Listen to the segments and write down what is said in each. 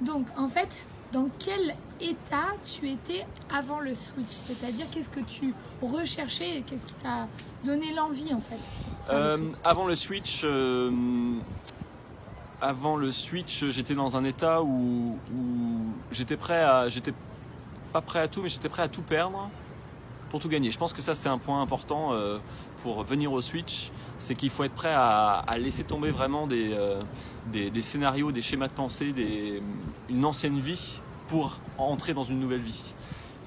Donc en fait, dans quel état tu étais avant le switch? C'est-à-dire qu'est-ce que tu recherchais et qu'est-ce qui t'a donné l'envie en fait? Avant le switch, j'étais dans un état où j'étais pas prêt à tout, mais j'étais prêt à tout perdre pour tout gagner. Je pense que ça c'est un point important pour venir au switch, c'est qu'il faut être prêt à laisser tomber vraiment des scénarios, des schémas de pensée, une ancienne vie pour entrer dans une nouvelle vie.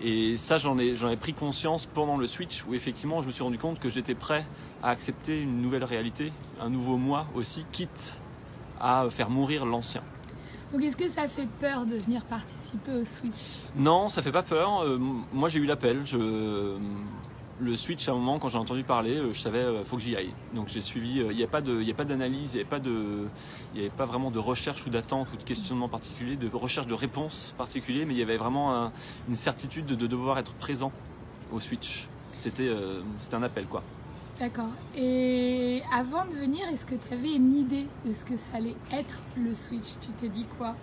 Et ça j'en ai pris conscience pendant le switch où effectivement je me suis rendu compte que j'étais prêt à accepter une nouvelle réalité, un nouveau moi aussi, quitte à faire mourir l'ancien. Donc est-ce que ça fait peur de venir participer au switch? Non, ça fait pas peur. Moi j'ai eu l'appel. Le switch à un moment quand j'ai entendu parler, je savais faut que j'y aille. Donc j'ai suivi. Il n'y a pas d'analyse, il n'y avait pas vraiment de recherche ou d'attente ou de questionnement particulier, de recherche de réponse particulier, mais il y avait vraiment une certitude de devoir être présent au switch. C'était un appel quoi. D'accord. Et avant de venir, est-ce que tu avais une idée de ce que ça allait être le switch? Tu t'es dit quoi?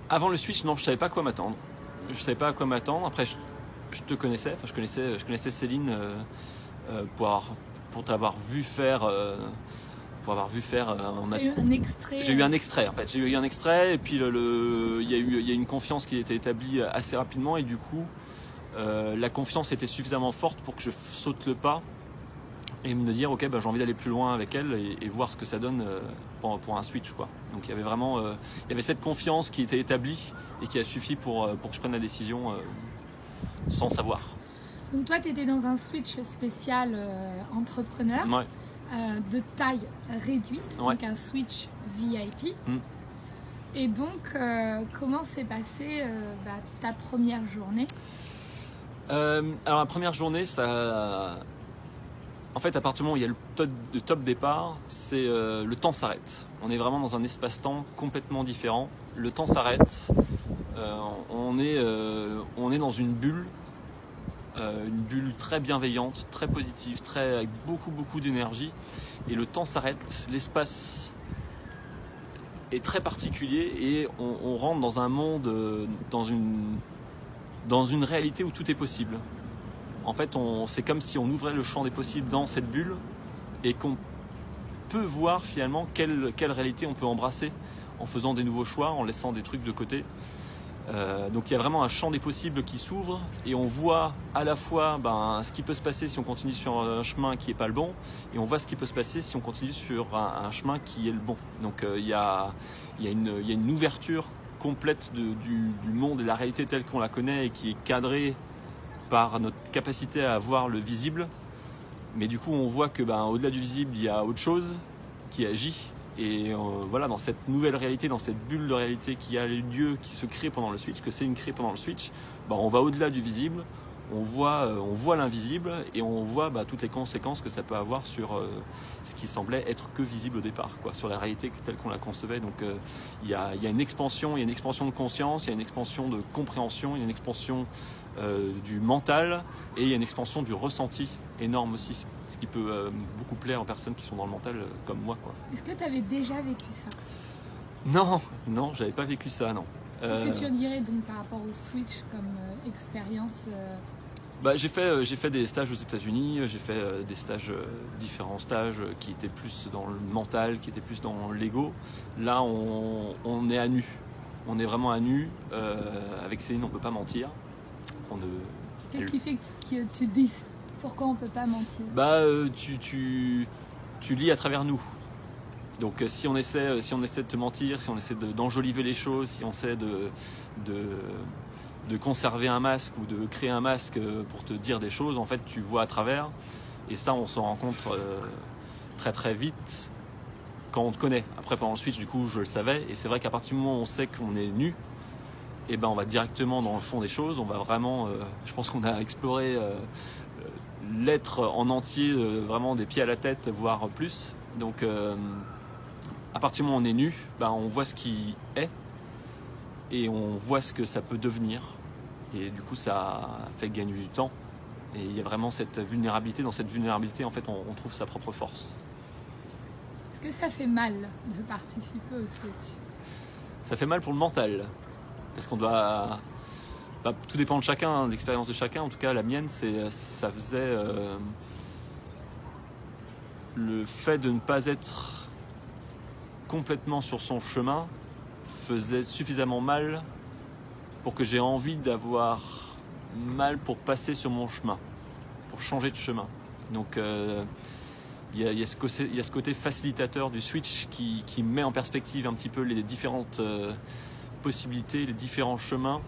Avant le switch, non, je savais pas à quoi m'attendre. Je savais pas à quoi m'attendre. Après, je te connaissais. Enfin, je connaissais Céline pour t'avoir vu faire. Pour avoir vu faire un extrait. J'ai eu un extrait en fait. J'ai eu un extrait et puis il y a eu une confiance qui a été établie assez rapidement et du coup. La confiance était suffisamment forte pour que je saute le pas et me dire ok j'ai envie d'aller plus loin avec elle et voir ce que ça donne pour un switch quoi. Donc il y avait vraiment il y avait cette confiance qui était établie et qui a suffi pour que je prenne la décision sans savoir. Donc toi tu étais dans un switch spécial entrepreneur Ouais. De taille réduite, Ouais. donc un switch VIP. Et donc comment s'est passée ta première journée? Alors la première journée, en fait à partir du moment où il y a le top départ, c'est le temps s'arrête. On est vraiment dans un espace-temps complètement différent. Le temps s'arrête. On est dans une bulle très bienveillante, très positive, avec beaucoup d'énergie. Et le temps s'arrête. L'espace est très particulier et on rentre dans un monde, dans une réalité où tout est possible. En fait, c'est comme si on ouvrait le champ des possibles dans cette bulle et qu'on peut voir finalement quelle réalité on peut embrasser en faisant des nouveaux choix, en laissant des trucs de côté. Donc il y a vraiment un champ des possibles qui s'ouvre et on voit à la fois ce qui peut se passer si on continue sur un chemin qui n'est pas le bon et on voit ce qui peut se passer si on continue sur un chemin qui est le bon. Donc il y a une ouverture complète du monde et de la réalité telle qu'on la connaît et qui est cadrée par notre capacité à voir le visible. Mais du coup, on voit que au-delà du visible, il y a autre chose qui agit. Et voilà, dans cette nouvelle réalité, dans cette bulle de réalité qui a lieu, qui se crée pendant le switch, que Céline crée pendant le switch, on va au-delà du visible, on voit l'invisible et on voit toutes les conséquences que ça peut avoir sur ce qui semblait être que visible au départ, quoi, sur la réalité telle qu'on la concevait. Donc il y a une expansion, de conscience, il y a une expansion de compréhension, il y a une expansion du mental et il y a une expansion du ressenti énorme aussi, ce qui peut beaucoup plaire aux personnes qui sont dans le mental comme moi, quoi. Est-ce que tu avais déjà vécu ça? Non, j'avais pas vécu ça, non. Qu'est-ce que tu en dirais donc par rapport au switch comme expérience? J'ai fait des stages aux États-Unis, j'ai fait des stages, différents stages qui étaient plus dans le mental, qui étaient plus dans l'ego. Là, on est à nu. On est vraiment à nu. Avec Céline, on peut pas mentir. Qu'est-ce qui fait que tu dis pourquoi on peut pas mentir? Tu lis à travers nous. Donc si on essaie de te mentir, si on essaie d'enjoliver les choses, si on essaie de conserver un masque ou de créer un masque pour te dire des choses, en fait tu vois à travers. Et ça, on s'en rend compte très très vite quand on te connaît. Après, pendant le switch, du coup, je le savais. Et c'est vrai qu'à partir du moment où on sait qu'on est nu, et on va directement dans le fond des choses. On va vraiment, je pense qu'on a exploré l'être en entier, vraiment des pieds à la tête, voire plus. Donc à partir du moment où on est nu, on voit ce qui est et on voit ce que ça peut devenir. Et du coup, ça fait gagner du temps. Et il y a vraiment cette vulnérabilité. Dans cette vulnérabilité, en fait, on trouve sa propre force. Est-ce que ça fait mal de participer au Switch? Ça fait mal pour le mental, parce qu'on doit... Bah, tout dépend de chacun, hein, de l'expérience de chacun. En tout cas, la mienne, ça faisait... le fait de ne pas être complètement sur son chemin faisait suffisamment mal pour que j'ai envie d'avoir mal pour passer sur mon chemin, pour changer de chemin. Donc il y a ce côté facilitateur du Switch qui met en perspective un petit peu les différentes possibilités, les différents chemins,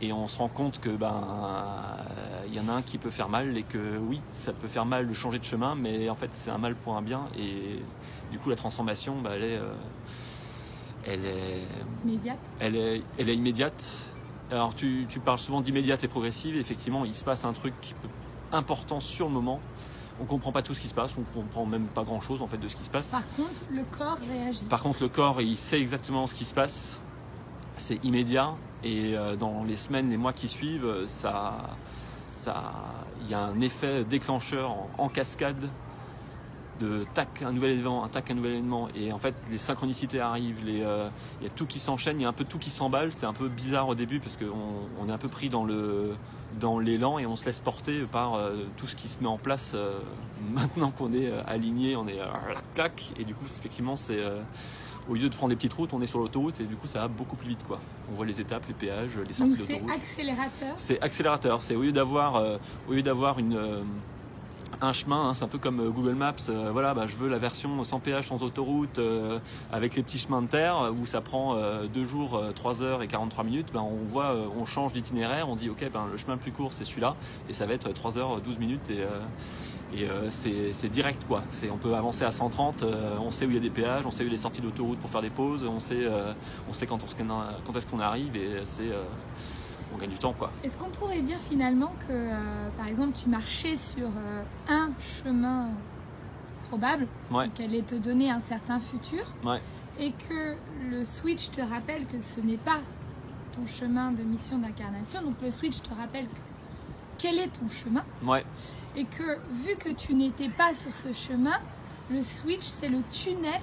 et on se rend compte que y en a un qui peut faire mal, et que oui, ça peut faire mal de changer de chemin, mais en fait c'est un mal pour un bien, et du coup la transformation elle est Immédiate. Elle est immédiate. Alors tu parles souvent d'immédiate et progressive, et effectivement il se passe un truc important sur le moment. On ne comprend pas tout ce qui se passe, on ne comprend même pas grand chose en fait de ce qui se passe. Par contre, le corps réagit. Par contre, le corps, il sait exactement ce qui se passe. C'est immédiat, et dans les semaines, les mois qui suivent, il y a un effet déclencheur en cascade de tac, un nouvel événement, un nouvel événement, et en fait les synchronicités arrivent, il y a tout qui s'enchaîne, il y a un peu tout qui s'emballe. C'est un peu bizarre au début parce qu'on est un peu pris dans l'élan, et on se laisse porter par tout ce qui se met en place. Maintenant qu'on est aligné, on est clac, et du coup effectivement c'est au lieu de prendre des petites routes, on est sur l'autoroute, et du coup ça va beaucoup plus vite, quoi. On voit les étapes, les péages, les sorties d'autoroute. Donc c'est accélérateur. C'est accélérateur. C'est au lieu d'avoir un chemin, hein, c'est un peu comme Google Maps, je veux la version sans péage, sans autoroute, avec les petits chemins de terre, où ça prend 2 jours, 3 heures et 43 minutes. On change d'itinéraire, on dit ok, le chemin le plus court c'est celui-là, et ça va être 3 heures 12 minutes, et c'est direct, quoi. On peut avancer à 130, on sait où il y a des péages, on sait où il y a des sorties d'autoroute pour faire des pauses, on sait quand est-ce qu'on arrive, et on gagne du temps, quoi. Est-ce qu'on pourrait dire finalement que, par exemple, tu marchais sur un chemin probable, qui allait te donner un certain futur, et que le Switch te rappelle que ce n'est pas ton chemin de mission d'incarnation, donc le Switch te rappelle quel est ton chemin, et que vu que tu n'étais pas sur ce chemin, le Switch c'est le tunnel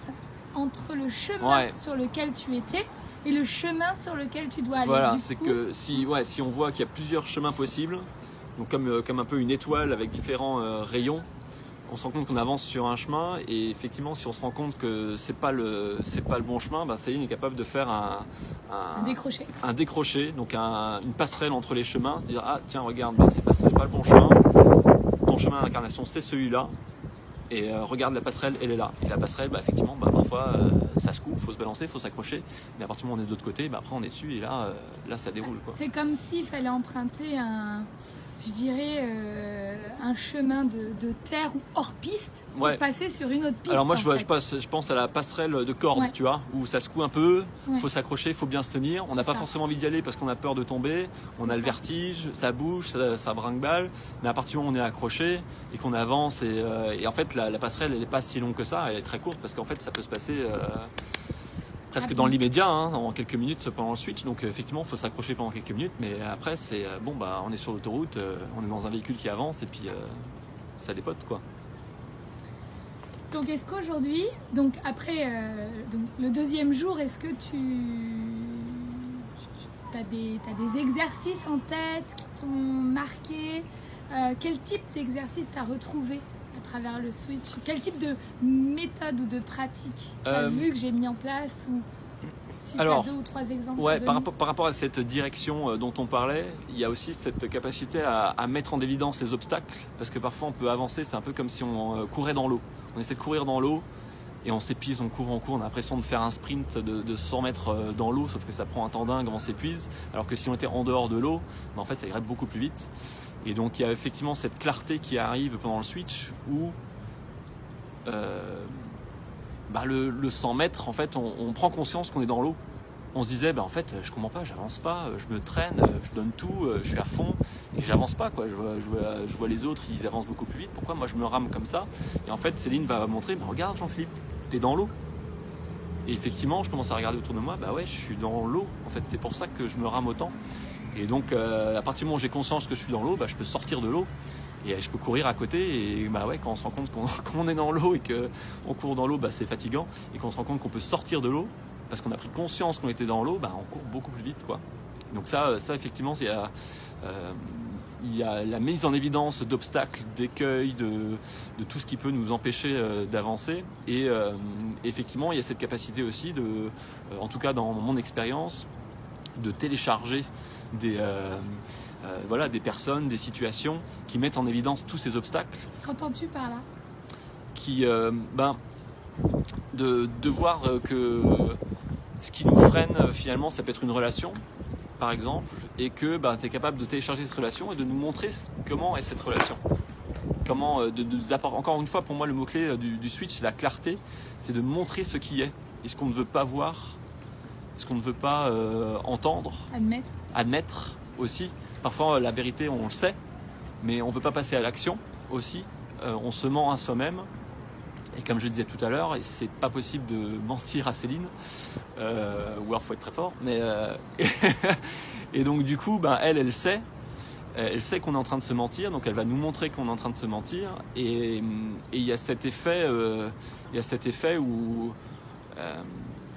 entre le chemin sur lequel tu étais et le chemin sur lequel tu dois aller. Voilà, c'est que si on voit qu'il y a plusieurs chemins possibles, donc comme un peu une étoile avec différents rayons, on se rend compte qu'on avance sur un chemin, et effectivement si on se rend compte que c'est pas le bon chemin, Céline est capable de faire un décroché, donc une passerelle entre les chemins, dire ah tiens regarde, c'est pas le bon chemin, ton chemin d'incarnation c'est celui-là, et regarde la passerelle, elle est là, et la passerelle effectivement parfois ça se coupe, faut se balancer, faut s'accrocher, mais à partir du moment où on est de l'autre côté, après on est dessus, et là ça déroule, quoi. C'est comme s'il fallait emprunter un chemin de terre ou hors piste pour passer sur une autre piste. Alors moi je pense à la passerelle de corde, tu vois, où ça secoue un peu, faut s'accrocher, faut bien se tenir, on n'a pas forcément envie d'y aller parce qu'on a peur de tomber, on a le vertige, ça bouge, ça brinque-balle, mais à partir du moment où on est accroché et qu'on avance, et en fait la passerelle elle n'est pas si longue que ça, elle est très courte, parce qu'en fait ça peut se passer presque dans l'immédiat, en quelques minutes pendant le Switch, donc effectivement il faut s'accrocher pendant quelques minutes, mais après c'est on est sur l'autoroute, on est dans un véhicule qui avance, et puis ça dépote, quoi. Donc est-ce qu'aujourd'hui, donc après le deuxième jour, est-ce que tu as des exercices en tête qui t'ont marqué? Quel type d'exercice t'as retrouvé à travers le Switch? Quel type de méthode ou de pratique t'as vu que j'ai mis en place, ou si tu as 2 ou 3 exemples? Par rapport à cette direction dont on parlait, il y a aussi cette capacité à mettre en évidence les obstacles, parce que parfois on peut avancer, c'est un peu comme si on courait dans l'eau. On essaie de courir dans l'eau et on s'épuise, on court, on a l'impression de faire un sprint de 100 mètres dans l'eau, sauf que ça prend un temps dingue, on s'épuise, alors que si on était en dehors de l'eau, en fait ça irait beaucoup plus vite. Et donc il y a effectivement cette clarté qui arrive pendant le Switch, où le 100 mètres, en fait on prend conscience qu'on est dans l'eau. On se disait en fait je comprends pas, j'avance pas, je me traîne, je donne tout, je suis à fond et j'avance pas, quoi. Je vois les autres, ils avancent beaucoup plus vite, pourquoi moi je me rame comme ça? Et en fait Céline va montrer, regarde Jean-Philippe, t'es dans l'eau. Et effectivement je commence à regarder autour de moi, je suis dans l'eau, en fait c'est pour ça que je me rame autant. Et donc à partir du moment où j'ai conscience que je suis dans l'eau, je peux sortir de l'eau Et je peux courir à côté et quand on se rend compte qu'on est dans l'eau et qu'on court dans l'eau, c'est fatigant. Et qu'on se rend compte qu'on peut sortir de l'eau parce qu'on a pris conscience qu'on était dans l'eau, on court beaucoup plus vite, quoi. Donc ça effectivement, il y a la mise en évidence d'obstacles, d'écueils, de tout ce qui peut nous empêcher d'avancer. Et effectivement, il y a cette capacité aussi en tout cas dans mon expérience, de télécharger des personnes, des situations qui mettent en évidence tous ces obstacles. Qu'entends-tu par là ? De voir que ce qui nous freine finalement, ça peut être une relation, par exemple, et que tu es capable de télécharger cette relation et de nous montrer comment est cette relation. Comment, encore une fois, pour moi, le mot-clé du switch, c'est la clarté, c'est de montrer ce qui est et ce qu'on ne veut pas voir, ce qu'on ne veut pas entendre, admettre aussi. Parfois, la vérité, on le sait, mais on ne veut pas passer à l'action aussi. On se ment à soi-même. Et comme je disais tout à l'heure, c'est pas possible de mentir à Céline, ou alors faut être très fort. Et donc du coup, elle sait qu'on est en train de se mentir, donc elle va nous montrer qu'on est en train de se mentir. Et il y a cet effet, où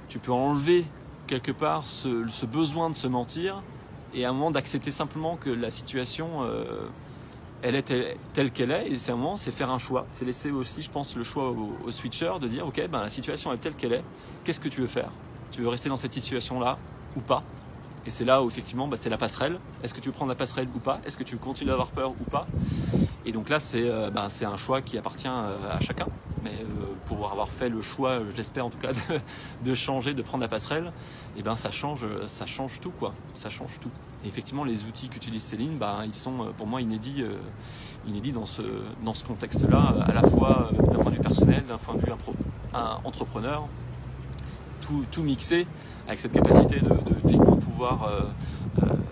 tu peux enlever quelque part ce besoin de se mentir, et à un moment d'accepter simplement que la situation elle est telle qu'elle est, et c'est un moment, c'est faire un choix. C'est laisser aussi, je pense, le choix au switcher de dire, ok, la situation est telle qu'elle est, qu'est-ce que tu veux faire ? Tu veux rester dans cette situation-là ou pas ? Et c'est là où effectivement, c'est la passerelle. Est-ce que tu veux prendre la passerelle ou pas ? Est-ce que tu veux continuer d'avoir peur ou pas ? Et donc là, c'est un choix qui appartient à chacun. Mais pour avoir fait le choix, j'espère en tout cas, de changer, de prendre la passerelle, ça change tout, quoi. Ça change tout. Et effectivement, les outils qu'utilise Céline, ils sont pour moi inédits dans ce contexte-là, à la fois d'un point de vue personnel, d'un point de vue entrepreneur, tout mixé avec cette capacité de finalement pouvoir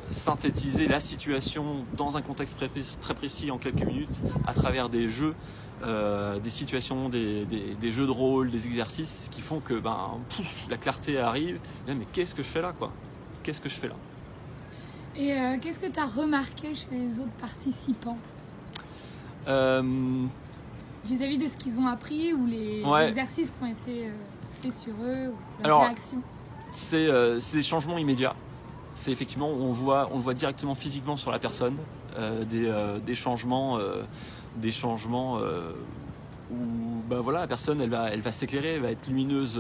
synthétiser la situation dans un contexte très précis en quelques minutes à travers des jeux, des situations, des jeux de rôle, des exercices qui font que la clarté arrive. Mais qu'est-ce que je fais là, quoi ? Qu'est-ce que je fais là ? Et qu'est-ce que tu as remarqué chez les autres participants vis-à-vis de ce qu'ils ont appris ou les exercices qui ont été faits sur eux, ou leur réaction ? C'est des changements immédiats. C'est effectivement, on le voit directement physiquement sur la personne, des changements où la personne elle va s'éclairer, elle va être lumineuse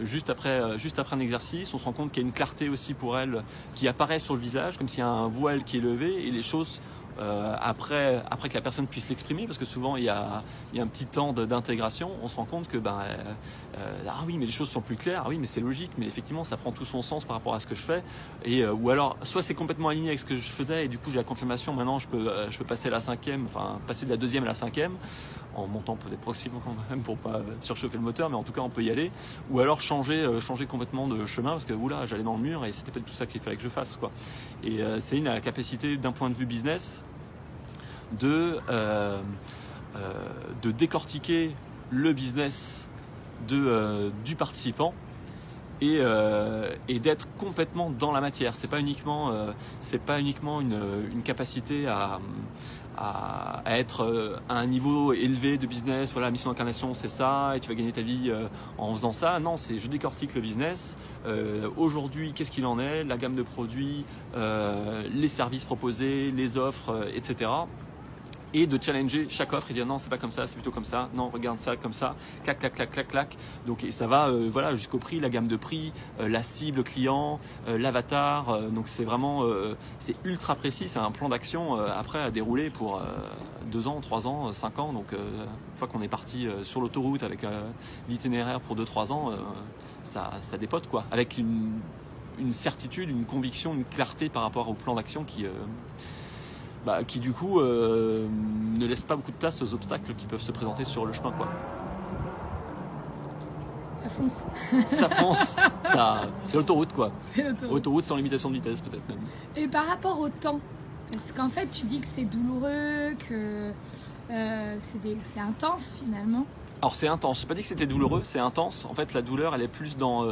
juste après un exercice. On se rend compte qu'il y a une clarté aussi pour elle qui apparaît sur le visage, comme s'il y a un voile qui est levé, et les choses après que la personne puisse l'exprimer, parce que souvent il y a un petit temps d'intégration, on se rend compte que ah oui, mais les choses sont plus claires, ah oui, mais c'est logique, mais effectivement ça prend tout son sens par rapport à ce que je fais, et ou alors soit c'est complètement aligné avec ce que je faisais et du coup j'ai la confirmation, maintenant je peux passer à la cinquième, passer de la deuxième à la cinquième en montant peut-être progressivement quand même pour pas surchauffer le moteur, mais en tout cas on peut y aller, ou alors changer complètement de chemin parce que oula, j'allais dans le mur et c'était pas tout ça qu'il fallait que je fasse, quoi. Et Céline a la capacité d'un point de vue business de décortiquer le business du participant et d'être complètement dans la matière. C'est pas uniquement une capacité à être à un niveau élevé de business. Voilà, mission d'incarnation, c'est ça, et tu vas gagner ta vie en faisant ça. Non, c'est je décortique le business. Aujourd'hui, qu'est-ce qu'il en est, la gamme de produits, les services proposés, les offres, etc. Et de challenger chaque offre et dire non, c'est pas comme ça, c'est plutôt comme ça, non, regarde ça comme ça, clac, clac, clac, clac, clac. Donc et ça va jusqu'au prix, la gamme de prix, la cible client, l'avatar. Donc c'est vraiment c'est ultra précis, c'est un plan d'action après à dérouler pour 2 ans, 3 ans, 5 ans. Donc une fois qu'on est parti sur l'autoroute avec l'itinéraire pour 2-3 ans, ça dépote, quoi, avec une certitude, une conviction, une clarté par rapport au plan d'action qui du coup ne laisse pas beaucoup de place aux obstacles qui peuvent se présenter sur le chemin, quoi. Ça fonce. Ça fonce. C'est l'autoroute, quoi. C'est l'autoroute sans limitation de vitesse, peut-être même. Et par rapport au temps, parce qu'en fait tu dis que c'est douloureux, que c'est intense finalement. Alors c'est intense, je n'ai pas dit que c'était douloureux, c'est intense. En fait la douleur elle est plus dans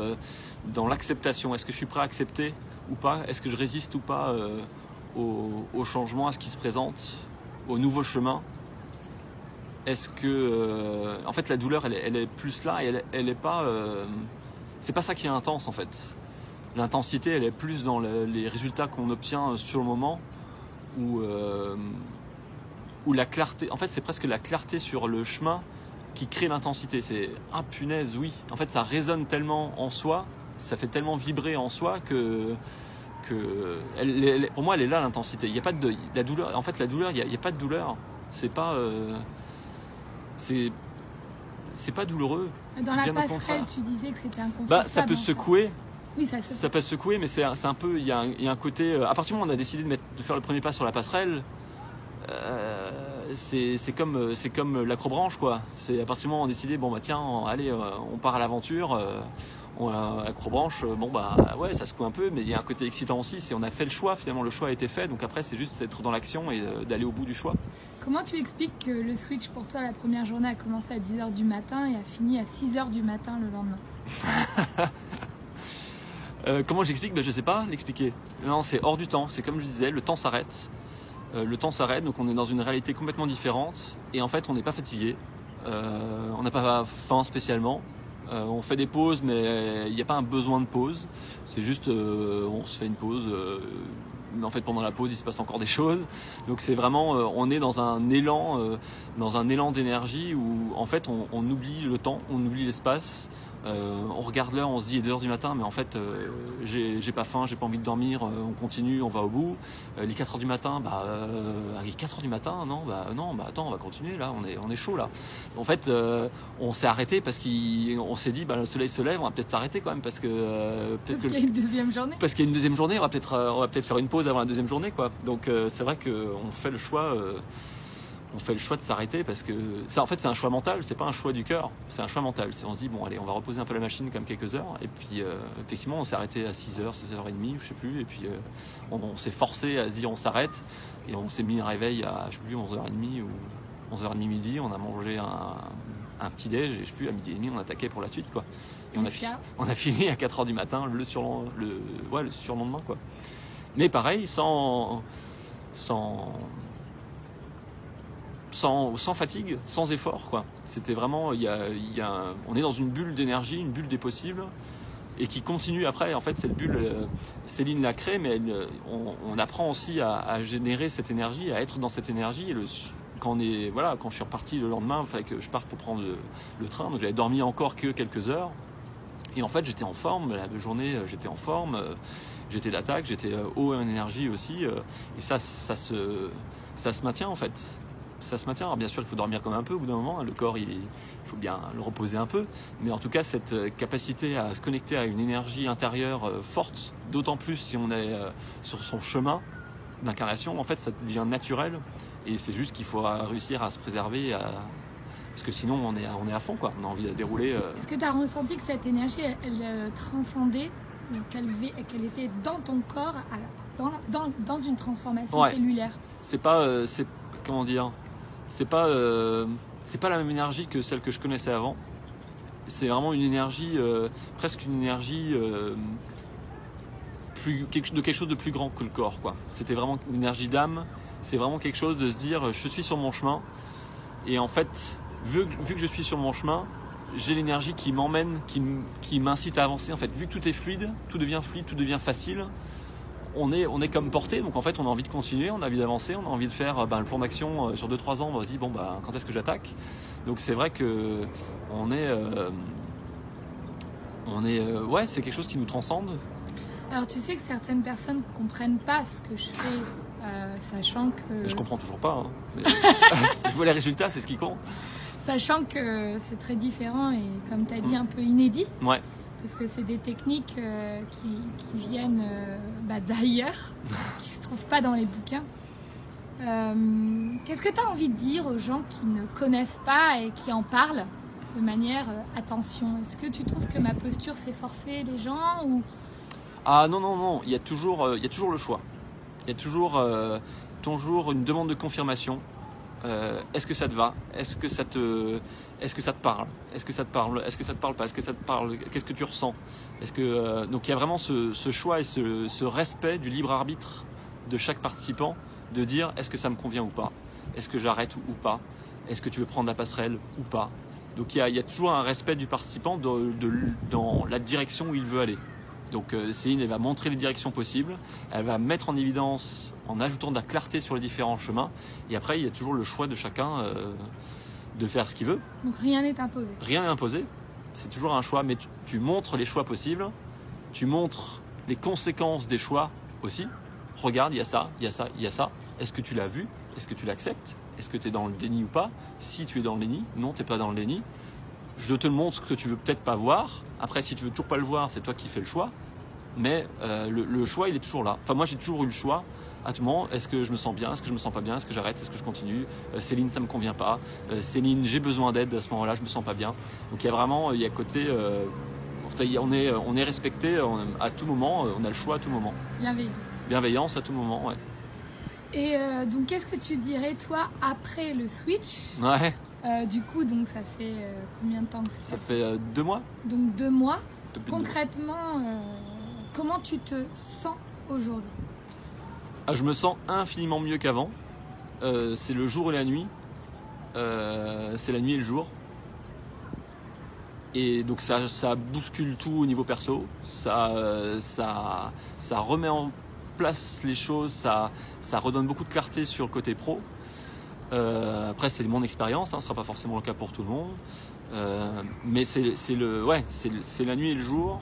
l'acceptation. Est-ce que je suis prêt à accepter ou pas ? Est-ce que je résiste ou pas au changement, à ce qui se présente, au nouveau chemin, Est-ce que en fait la douleur elle est plus là et elle est pas c'est pas ça qui est intense en fait. L'intensité elle est plus dans les résultats qu'on obtient sur le moment ou la clarté. En fait c'est presque la clarté sur le chemin qui crée l'intensité. C'est ah punaise oui. En fait ça résonne tellement en soi, ça fait tellement vibrer en soi que pour moi elle est là l'intensité. Il y a pas de la douleur. En fait la douleur il y a pas de douleur. C'est pas c'est pas douloureux. Dans la passerelle, tu disais que c'était inconfortable. Ça peut secouer. Oui, ça peut secouer, mais c'est un peu. Il y a un côté. À partir du moment où on a décidé de faire le premier pas sur la passerelle, c'est comme l'acrobranche, quoi. C'est à partir du moment où on a décidé, bon bah tiens, allez, on part à l'aventure. L'acrobranche, ouais, ça secoue un peu, mais il y a un côté excitant aussi. C'est on a fait le choix, finalement, le choix a été fait. Donc après, c'est juste d'être dans l'action et d'aller au bout du choix. Comment tu expliques que le switch pour toi, la première journée a commencé à 10h du matin et a fini à 6h du matin le lendemain? Comment j'explique? Je sais pas l'expliquer. Non, c'est hors du temps. C'est comme je disais, le temps s'arrête. Le temps s'arrête, donc on est dans une réalité complètement différente. Et en fait, on n'est pas fatigué. On n'a pas faim spécialement. On fait des pauses, mais il n'y a pas un besoin de pause. C'est juste, on se fait une pause. Mais en fait, pendant la pause, il se passe encore des choses. Donc c'est vraiment, on est dans un élan d'énergie où en fait, on oublie le temps, on oublie l'espace. On regarde l'heure, on se dit il est 2h du matin, mais en fait j'ai pas faim, j'ai pas envie de dormir, on continue, on va au bout. Les 4h du matin, les 4h du matin, non, attends, on va continuer là, on est chaud là. En fait, on s'est arrêté parce qu'on s'est dit le soleil se lève, on va peut-être s'arrêter quand même parce qu'il y a une deuxième journée. Parce qu'il y a une deuxième journée, on va peut-être faire une pause avant la deuxième journée, quoi. Donc c'est vrai qu'on fait le choix. On fait le choix de s'arrêter parce que ça, en fait, c'est un choix mental, c'est pas un choix du cœur, c'est un choix mental. On se dit, bon, allez, on va reposer un peu la machine comme quelques heures. Et puis, effectivement, on s'est arrêté à 6h, 6h30, je sais plus. Et puis, on s'est forcé à se dire, on s'arrête. Et on s'est mis un réveil à, je sais plus, 11h30 ou 11h30 midi. On a mangé un petit déj et je sais plus, à midi et demi, on attaquait pour la suite, quoi. Et on a fini à 4h du matin, le surlendemain, quoi. Mais pareil, sans fatigue, sans effort, quoi. C'était vraiment, on est dans une bulle d'énergie, une bulle des possibles, et qui continue après. En fait, cette bulle, Céline l'a créée, mais on apprend aussi à générer cette énergie, à être dans cette énergie. Et quand je suis reparti le lendemain, il fallait que je parte pour prendre le train. Donc j'avais dormi encore que quelques heures, et en fait, j'étais en forme. La journée, j'étais en forme. J'étais d'attaque, j'étais haut en énergie aussi, et ça se maintient en fait. Ça se maintient. Alors bien sûr, il faut dormir quand même un peu au bout d'un moment. Le corps, il faut bien le reposer un peu. Mais en tout cas, cette capacité à se connecter à une énergie intérieure forte, d'autant plus si on est sur son chemin d'incarnation, en fait, ça devient naturel. Et c'est juste qu'il faut réussir à se préserver, parce que sinon, on est à fond, quoi. On a envie de dérouler. Est-ce que tu as ressenti que cette énergie, elle transcendait, qu'elle était dans ton corps, dans une transformation cellulaire? C'est pas, comment dire? C'est pas la même énergie que celle que je connaissais avant. C'est vraiment une énergie, presque une énergie quelque chose de plus grand que le corps, quoi. C'était vraiment une énergie d'âme. C'est vraiment quelque chose de se dire, je suis sur mon chemin. Et en fait, vu que je suis sur mon chemin, j'ai l'énergie qui m'emmène, qui m'incite à avancer. En fait, vu que tout est fluide, tout devient facile. On est comme porté, donc en fait on a envie de continuer, on a envie d'avancer, on a envie de faire le plan d'action sur 2-3 ans. On se dit quand est-ce que j'attaque? Donc c'est vrai que c'est quelque chose qui nous transcende. Alors tu sais que certaines personnes ne comprennent pas ce que je fais, sachant que... Je comprends toujours pas, hein. Mais je vois les résultats, c'est ce qui compte. Sachant que c'est très différent et comme tu as dit un peu inédit. Ouais. Parce que c'est des techniques qui viennent d'ailleurs, qui ne se trouvent pas dans les bouquins. Qu'est-ce que tu as envie de dire aux gens qui ne connaissent pas et qui en parlent de manière attention? Est-ce que tu trouves que ma posture c'est forcer les gens ou... Ah non, il y a toujours le choix. Il y a toujours une demande de confirmation. Est-ce que ça te va? Est-ce que ça te parle? Est-ce que ça te parle? Est-ce que ça te parle pas? Est-ce que ça te parle? Qu'est-ce que tu ressens? Donc il y a vraiment ce choix et ce respect du libre arbitre de chaque participant de dire est-ce que ça me convient ou pas? Est-ce que j'arrête ou pas? Est-ce que tu veux prendre la passerelle ou pas? Donc il y a toujours un respect du participant dans la direction où il veut aller. Donc Céline, elle va montrer les directions possibles, elle va mettre en évidence en ajoutant de la clarté sur les différents chemins, et après il y a toujours le choix de chacun de faire ce qu'il veut. Donc rien n'est imposé. Rien n'est imposé, c'est toujours un choix, mais tu montres les choix possibles, tu montres les conséquences des choix aussi. Regarde, il y a ça, il y a ça, il y a ça. Est-ce que tu l'as vu? Est-ce que tu l'acceptes? Est-ce que tu es dans le déni ou pas? Si tu es dans le déni, non, tu n'es pas dans le déni. Je te montre ce que tu veux peut-être pas voir. Après, si tu veux toujours pas le voir, c'est toi qui fais le choix. Mais le choix, il est toujours là. Enfin, moi, j'ai toujours eu le choix à tout moment. Est-ce que je me sens bien? Est-ce que je me sens pas bien? Est-ce que j'arrête? Est-ce que je continue? Céline, ça me convient pas. Céline, j'ai besoin d'aide à ce moment-là, je me sens pas bien. Donc, il y a vraiment, il y a côté, on est respecté à tout moment. On a le choix à tout moment. Bienveillance. Bienveillance à tout moment, ouais. Et donc, qu'est-ce que tu dirais, toi, après le switch? Ouais. Du coup, donc ça fait combien de temps que ça fait 2 mois. Donc 2 mois. Concrètement, comment tu te sens aujourd'hui? Je me sens infiniment mieux qu'avant. C'est le jour et la nuit. C'est la nuit et le jour. Et donc ça bouscule tout au niveau perso. Ça remet en place les choses. Ça redonne beaucoup de clarté sur le côté pro. Après c'est mon expérience, ce ne sera pas forcément le cas pour tout le monde, mais c'est la nuit et le jour,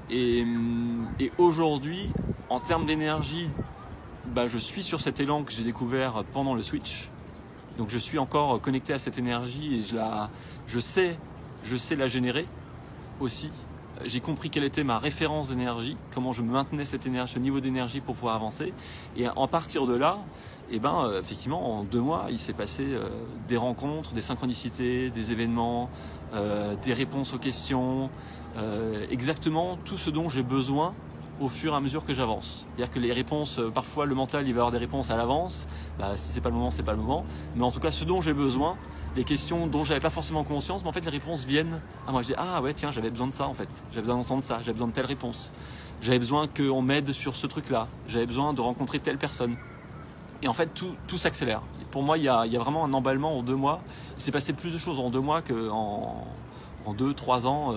et aujourd'hui en termes d'énergie, je suis sur cet élan que j'ai découvert pendant le switch, donc je suis encore connecté à cette énergie et je sais la générer aussi. J'ai compris quelle était ma référence d'énergie, comment je maintenais cette énergie, ce niveau d'énergie pour pouvoir avancer, et à partir de là, effectivement, en 2 mois, il s'est passé des rencontres, des synchronicités, des événements, des réponses aux questions, exactement tout ce dont j'ai besoin au fur et à mesure que j'avance. C'est-à-dire que les réponses, parfois le mental, il va avoir des réponses à l'avance. Si c'est pas le moment, c'est pas le moment. Mais en tout cas, ce dont j'ai besoin, les questions dont j'avais pas forcément conscience, mais en fait, les réponses viennent à moi. Je dis, ah ouais, tiens, j'avais besoin de ça en fait. J'avais besoin d'entendre ça, j'avais besoin de telle réponse. J'avais besoin qu'on m'aide sur ce truc-là. J'avais besoin de rencontrer telle personne. Et en fait, tout s'accélère. Pour moi, il y a vraiment un emballement en 2 mois. Il s'est passé plus de choses en 2 mois qu'en 2-3 ans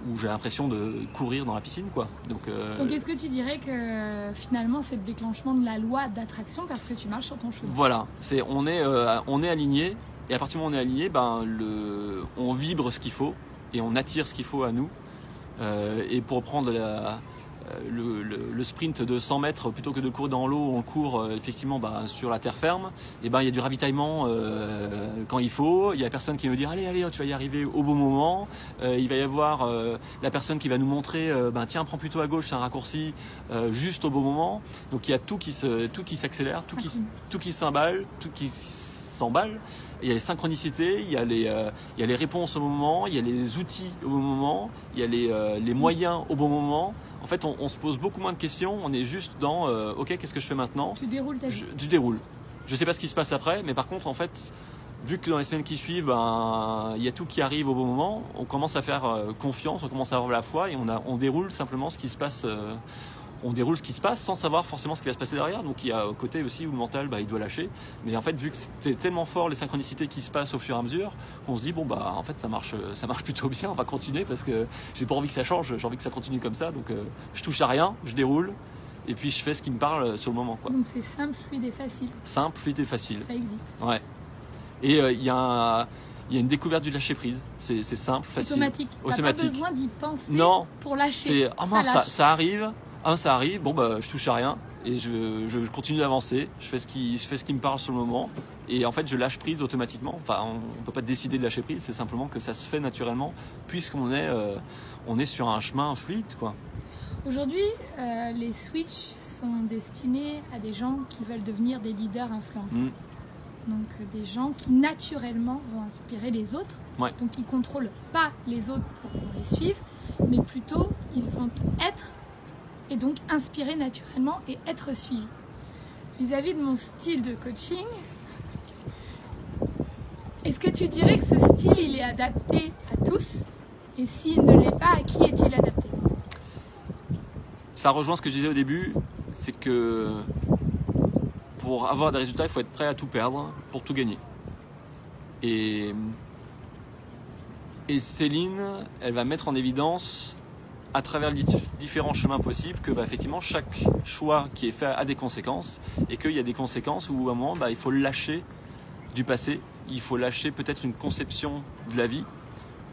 où j'ai l'impression de courir dans la piscine, quoi. Donc est-ce que tu dirais que finalement, c'est le déclenchement de la loi d'attraction parce que tu marches sur ton chemin? Voilà, on est aligné. Et à partir du moment où on est aligné, on vibre ce qu'il faut et on attire ce qu'il faut à nous. Et pour prendre le sprint de 100 mètres, plutôt que de courir dans l'eau, on court effectivement sur la terre ferme. Et il y a du ravitaillement quand il faut. Il y a personne qui va nous dire allez, tu vas y arriver au bon moment. Il va y avoir la personne qui va nous montrer tiens, prends plutôt à gauche, c'est un raccourci, juste au bon moment. Donc il y a tout qui s'accélère, tout qui s'emballe, tout qui s'emballe. Il y a les synchronicités, il y a les réponses au moment, il y a les outils au bon moment, il y a les moyens au bon moment. En fait, on se pose beaucoup moins de questions, on est juste dans ok, qu'est-ce que je fais maintenant? Tu déroules ta vie. Tu déroules. Je sais pas ce qui se passe après, mais par contre, en fait, vu que dans les semaines qui suivent, il y a tout qui arrive au bon moment, on commence à faire confiance, on commence à avoir la foi et on déroule simplement ce qui se passe. On déroule ce qui se passe sans savoir forcément ce qui va se passer derrière. Donc il y a un côté aussi où le mental il doit lâcher. Mais en fait, vu que c'est tellement fort les synchronicités qui se passent au fur et à mesure, qu'on se dit en fait ça marche plutôt bien, on va continuer parce que j'ai pas envie que ça change, j'ai envie que ça continue comme ça. Donc je touche à rien, je déroule et puis je fais ce qui me parle sur le moment, quoi. Donc c'est simple, fluide et facile. Simple, fluide et facile. Ça existe. Ouais. Et il y a une découverte du lâcher prise. C'est simple, facile. Automatique. T'as pas besoin d'y penser pour lâcher. Ça arrive. Ça arrive, je touche à rien et je continue d'avancer, je fais ce qui me parle sur le moment et en fait je lâche prise automatiquement. Enfin, on peut pas décider de lâcher prise, c'est simplement que ça se fait naturellement puisqu'on est sur un chemin fluide, quoi. Aujourd'hui, les switches sont destinés à des gens qui veulent devenir des leaders influenceurs. Donc des gens qui naturellement vont inspirer les autres, donc ils contrôlent pas les autres pour qu'on les suive, mais plutôt ils vont être et donc inspirer naturellement et être suivi. Vis-à-vis de mon style de coaching, est-ce que tu dirais que ce style il est adapté à tous? Et s'il ne l'est pas, à qui est-il adapté? Ça rejoint ce que je disais au début, c'est que pour avoir des résultats, il faut être prêt à tout perdre pour tout gagner. Et Céline, elle va mettre en évidence à travers les différents chemins possibles que effectivement chaque choix qui est fait a des conséquences et qu'il y a des conséquences où à un moment il faut lâcher du passé, il faut lâcher peut-être une conception de la vie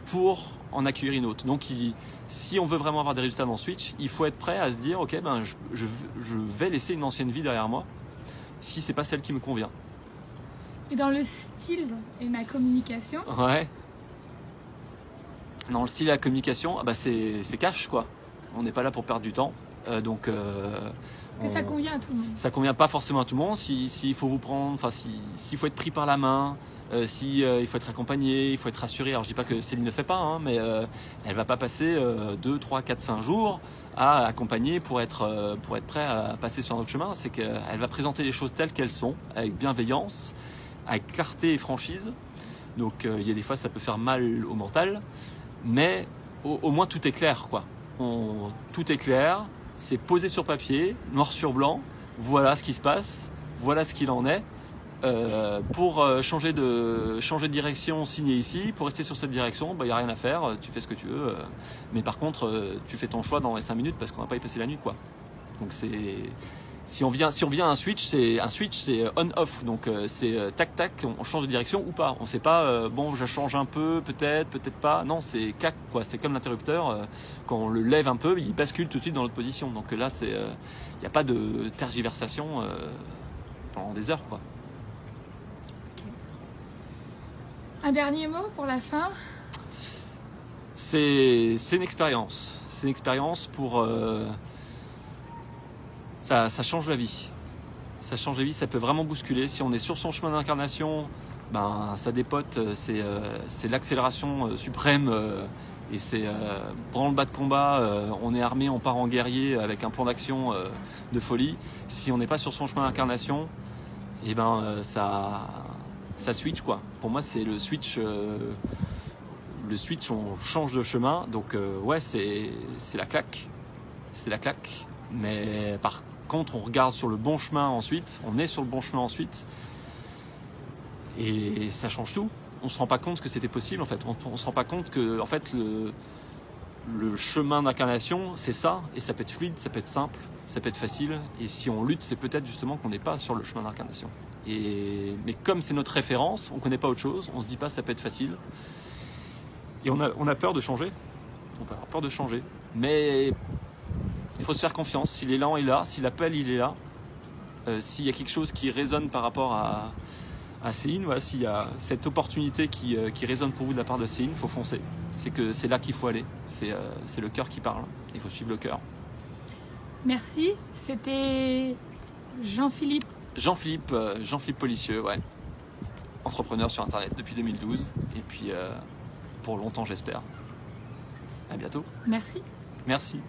pour en accueillir une autre. Donc si on veut vraiment avoir des résultats dans le switch, il faut être prêt à se dire ok je vais laisser une ancienne vie derrière moi si c'est pas celle qui me convient. Et dans le style et ma communication. Ouais. Dans le style et la communication, c'est cash quoi. On n'est pas là pour perdre du temps. Est-ce que ça convient à tout le monde? Ça convient pas forcément à tout le monde. S'il faut vous prendre, s'il faut être pris par la main, il faut être accompagné, il faut être rassuré. Alors je dis pas que Céline ne fait pas, mais elle va pas passer 2, 3, 4, 5 jours à accompagner pour être prêt à passer sur un autre chemin. C'est qu'elle va présenter les choses telles qu'elles sont, avec bienveillance, avec clarté et franchise. Donc il y a des fois ça peut faire mal au mental. Mais au moins tout est clair, quoi. Tout est clair, c'est posé sur papier, noir sur blanc, voilà ce qui se passe, voilà ce qu'il en est. Pour changer de direction, signer ici, pour rester sur cette direction, il n'y a rien à faire, tu fais ce que tu veux. Mais par contre, tu fais ton choix dans les 5 minutes parce qu'on va pas y passer la nuit, quoi. Donc si on vient à un switch, c'est on-off, donc c'est tac-tac, on change de direction ou pas. On ne sait pas, je change un peu, peut-être pas. Non, c'est cac, quoi. C'est comme l'interrupteur, quand on le lève un peu, il bascule tout de suite dans l'autre position. Donc là, il n'y a pas de tergiversation pendant des heures, quoi. Un dernier mot pour la fin? C'est une expérience. C'est une expérience pour... Ça change la vie. Ça change la vie, ça peut vraiment bousculer. Si on est sur son chemin d'incarnation, ça dépote, c'est l'accélération suprême et c'est branle-bas de combat. On est armé, on part en guerrier avec un plan d'action de folie. Si on n'est pas sur son chemin d'incarnation, ça switch, quoi. Pour moi, c'est le switch. Le switch, on change de chemin. Donc c'est la claque. C'est la claque. Mais par contre, on regarde sur le bon chemin ensuite, on est sur le bon chemin ensuite, et ça change tout. On se rend pas compte que c'était possible, en fait. On se rend pas compte que, en fait, le chemin d'incarnation, c'est ça, et ça peut être fluide, ça peut être simple, ça peut être facile, et si on lutte, c'est peut-être justement qu'on n'est pas sur le chemin d'incarnation. Mais comme c'est notre référence, on connaît pas autre chose, on se dit pas ça peut être facile, et on a peur de changer. On peut avoir peur de changer, mais il faut se faire confiance. Si l'élan est là, si l'appel il est là, s'il y a quelque chose qui résonne par rapport à Céline, voilà, s'il y a cette opportunité qui résonne pour vous de la part de Céline, il faut foncer. C'est là qu'il faut aller. C'est le cœur qui parle. Il faut suivre le cœur. Merci. C'était Jean-Philippe. Jean-Philippe Policieux, ouais. Entrepreneur sur Internet depuis 2012. Et puis pour longtemps, j'espère. À bientôt. Merci. Merci.